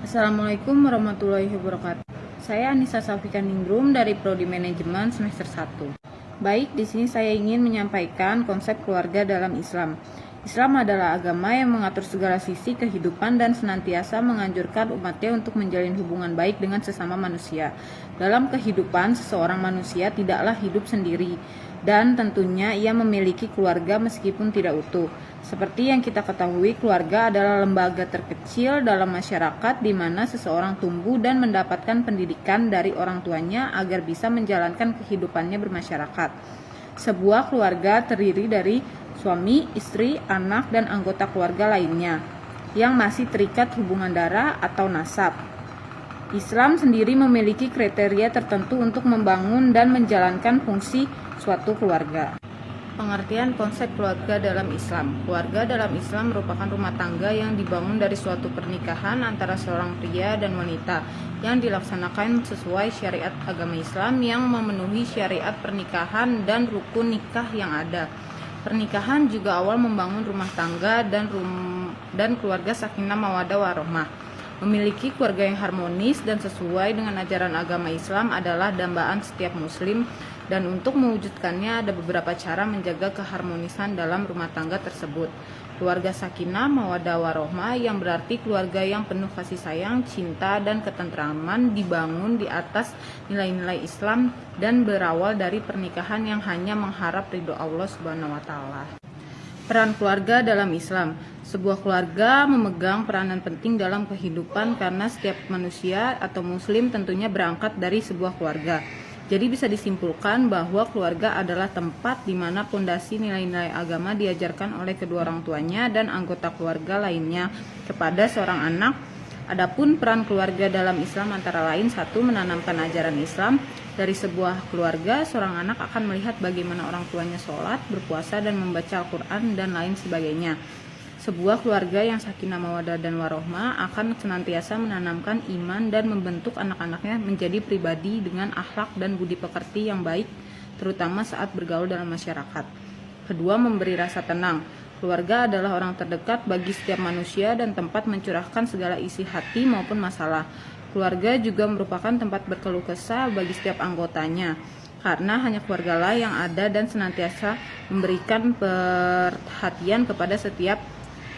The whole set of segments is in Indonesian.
Assalamualaikum warahmatullahi wabarakatuh. Saya Anissa Safika Ningrum dari Prodi Manajemen semester 1. Baik, di sini saya ingin menyampaikan konsep keluarga dalam Islam. Islam adalah agama yang mengatur segala sisi kehidupan dan senantiasa menganjurkan umatnya untuk menjalin hubungan baik dengan sesama manusia. Dalam kehidupan, seseorang manusia tidaklah hidup sendiri, dan tentunya ia memiliki keluarga meskipun tidak utuh. Seperti yang kita ketahui, keluarga adalah lembaga terkecil dalam masyarakat di mana seseorang tumbuh dan mendapatkan pendidikan dari orang tuanya agar bisa menjalankan kehidupannya bermasyarakat. Sebuah keluarga terdiri dari suami, istri, anak, dan anggota keluarga lainnya yang masih terikat hubungan darah atau nasab. Islam sendiri memiliki kriteria tertentu untuk membangun dan menjalankan fungsi suatu keluarga. Pengertian konsep keluarga dalam Islam. Keluarga dalam Islam merupakan rumah tangga yang dibangun dari suatu pernikahan antara seorang pria dan wanita yang dilaksanakan sesuai syariat agama Islam yang memenuhi syariat pernikahan dan rukun nikah yang ada. Pernikahan juga awal membangun rumah tangga dan keluarga sakinah mawaddah warahmah. Memiliki keluarga yang harmonis dan sesuai dengan ajaran agama Islam adalah dambaan setiap muslim, dan untuk mewujudkannya ada beberapa cara menjaga keharmonisan dalam rumah tangga tersebut. Keluarga sakinah mawaddah warahmah yang berarti keluarga yang penuh kasih sayang, cinta, dan ketentraman dibangun di atas nilai-nilai Islam dan berawal dari pernikahan yang hanya mengharap ridho Allah Subhanahu wa taala. Peran keluarga dalam Islam. Sebuah keluarga memegang peranan penting dalam kehidupan karena setiap manusia atau muslim tentunya berangkat dari sebuah keluarga. Jadi bisa disimpulkan bahwa keluarga adalah tempat di mana pondasi nilai-nilai agama diajarkan oleh kedua orang tuanya dan anggota keluarga lainnya kepada seorang anak. Adapun peran keluarga dalam Islam antara lain: 1. Menanamkan ajaran Islam. Dari sebuah keluarga, seorang anak akan melihat bagaimana orang tuanya sholat, berpuasa, dan membaca Al-Quran, dan lain sebagainya. Sebuah keluarga yang sakinah mawaddah dan warahmah akan senantiasa menanamkan iman dan membentuk anak-anaknya menjadi pribadi dengan akhlak dan budi pekerti yang baik, terutama saat bergaul dalam masyarakat. 2. Memberi rasa tenang. Keluarga adalah orang terdekat bagi setiap manusia dan tempat mencurahkan segala isi hati maupun masalah. Keluarga juga merupakan tempat berkeluh kesah bagi setiap anggotanya, karena hanya keluargalah yang ada dan senantiasa memberikan perhatian kepada setiap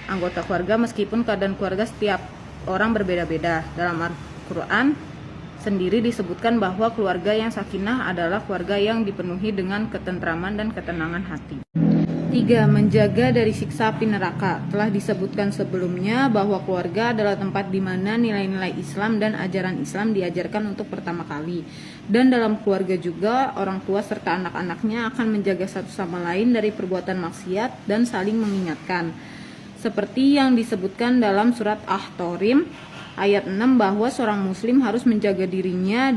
anggota keluarga meskipun keadaan keluarga setiap orang berbeda-beda. Dalam Al-Quran sendiri disebutkan bahwa keluarga yang sakinah adalah keluarga yang dipenuhi dengan ketentraman dan ketenangan hati. 3. Menjaga dari siksa api neraka. Telah disebutkan sebelumnya bahwa keluarga adalah tempat di mana nilai-nilai Islam dan ajaran Islam diajarkan untuk pertama kali. Dan dalam keluarga juga, orang tua serta anak-anaknya akan menjaga satu sama lain dari perbuatan maksiat dan saling mengingatkan. Seperti yang disebutkan dalam surat At-Tahrim ayat 6 bahwa seorang muslim harus menjaga dirinya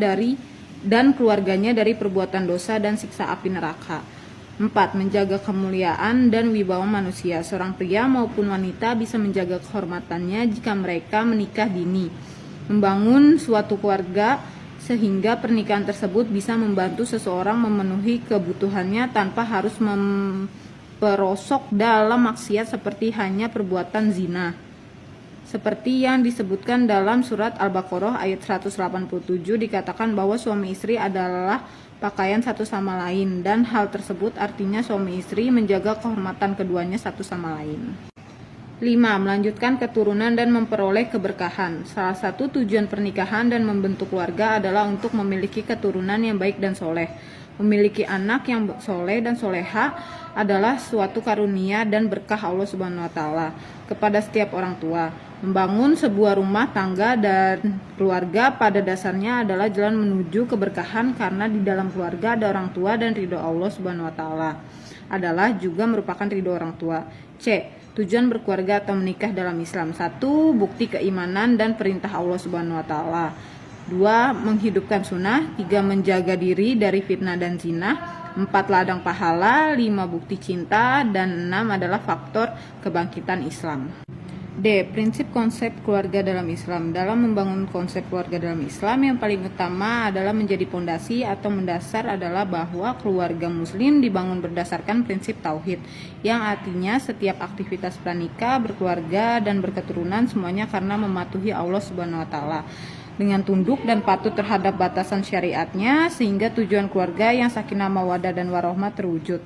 dan keluarganya dari perbuatan dosa dan siksa api neraka. 4. Menjaga kemuliaan dan wibawa manusia. Seorang pria maupun wanita bisa menjaga kehormatannya jika mereka menikah dini, membangun suatu keluarga sehingga pernikahan tersebut bisa membantu seseorang memenuhi kebutuhannya tanpa harus memperosok dalam maksiat seperti hanya perbuatan zina. Seperti yang disebutkan dalam surat Al-Baqarah ayat 187 dikatakan bahwa suami istri adalah pakaian satu sama lain, dan hal tersebut artinya suami istri menjaga kehormatan keduanya satu sama lain. 5. Melanjutkan keturunan dan memperoleh keberkahan. Salah satu tujuan pernikahan dan membentuk keluarga adalah untuk memiliki keturunan yang baik dan soleh. Memiliki anak yang soleh dan soleha adalah suatu karunia dan berkah Allah Subhanahu wa taala kepada setiap orang tua. Membangun sebuah rumah tangga dan keluarga pada dasarnya adalah jalan menuju keberkahan, karena di dalam keluarga ada orang tua dan ridho Allah Subhanahu wa taala adalah juga merupakan ridho orang tua. C. Tujuan berkeluarga atau menikah dalam Islam. 1. Bukti keimanan dan perintah Allah Subhanahu wa taala. 2. Menghidupkan sunnah. 3. Menjaga diri dari fitnah dan zina. 4. Ladang pahala. 5. Bukti cinta. Dan 6 adalah faktor kebangkitan Islam. D. Prinsip konsep keluarga dalam Islam. Dalam membangun konsep keluarga dalam Islam, yang paling utama adalah menjadi pondasi atau mendasar adalah bahwa keluarga muslim dibangun berdasarkan prinsip tauhid, yang artinya setiap aktivitas pranikah, berkeluarga, dan berketurunan semuanya karena mematuhi Allah Subhanahu wa taala dengan tunduk dan patuh terhadap batasan syariatnya, sehingga tujuan keluarga yang sakinah mawaddah dan warahmah terwujud.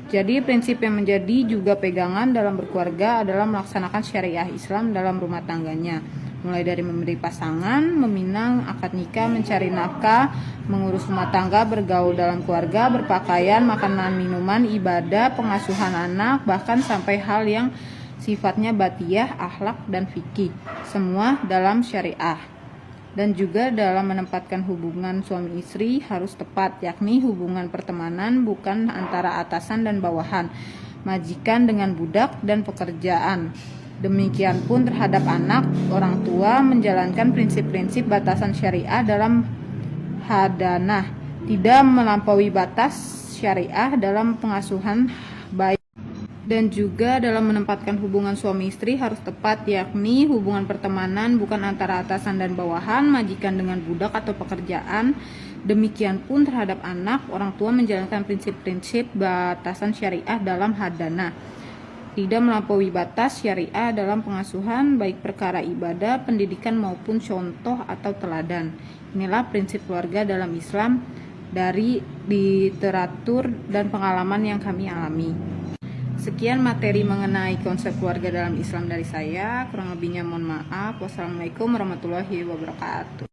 Jadi prinsip yang menjadi juga pegangan dalam berkeluarga adalah melaksanakan syariah Islam dalam rumah tangganya, mulai dari memberi pasangan, meminang, akad nikah, mencari nafkah, mengurus rumah tangga, bergaul dalam keluarga, berpakaian, makanan, minuman, ibadah, pengasuhan anak, bahkan sampai hal yang sifatnya batiyah, akhlak, dan fikih, semua dalam syariah. Dan juga dalam menempatkan hubungan suami istri harus tepat, yakni hubungan pertemanan bukan antara atasan dan bawahan, majikan dengan budak, dan pekerjaan. Demikian pun terhadap anak, orang tua menjalankan prinsip-prinsip batasan syariah dalam hadanah, tidak melampaui batas syariah dalam pengasuhan baik. Dan juga dalam menempatkan hubungan suami istri harus tepat, yakni hubungan pertemanan bukan antara atasan dan bawahan, majikan dengan budak atau pekerjaan. Demikian pun terhadap anak, orang tua menjalankan prinsip-prinsip batasan syariah dalam hadanah, tidak melampaui batas syariah dalam pengasuhan baik perkara ibadah, pendidikan maupun contoh atau teladan. Inilah prinsip keluarga dalam Islam dari literatur dan pengalaman yang kami alami. Sekian materi mengenai konsep keluarga dalam Islam dari saya. Kurang lebihnya mohon maaf. Wassalamualaikum warahmatullahi wabarakatuh.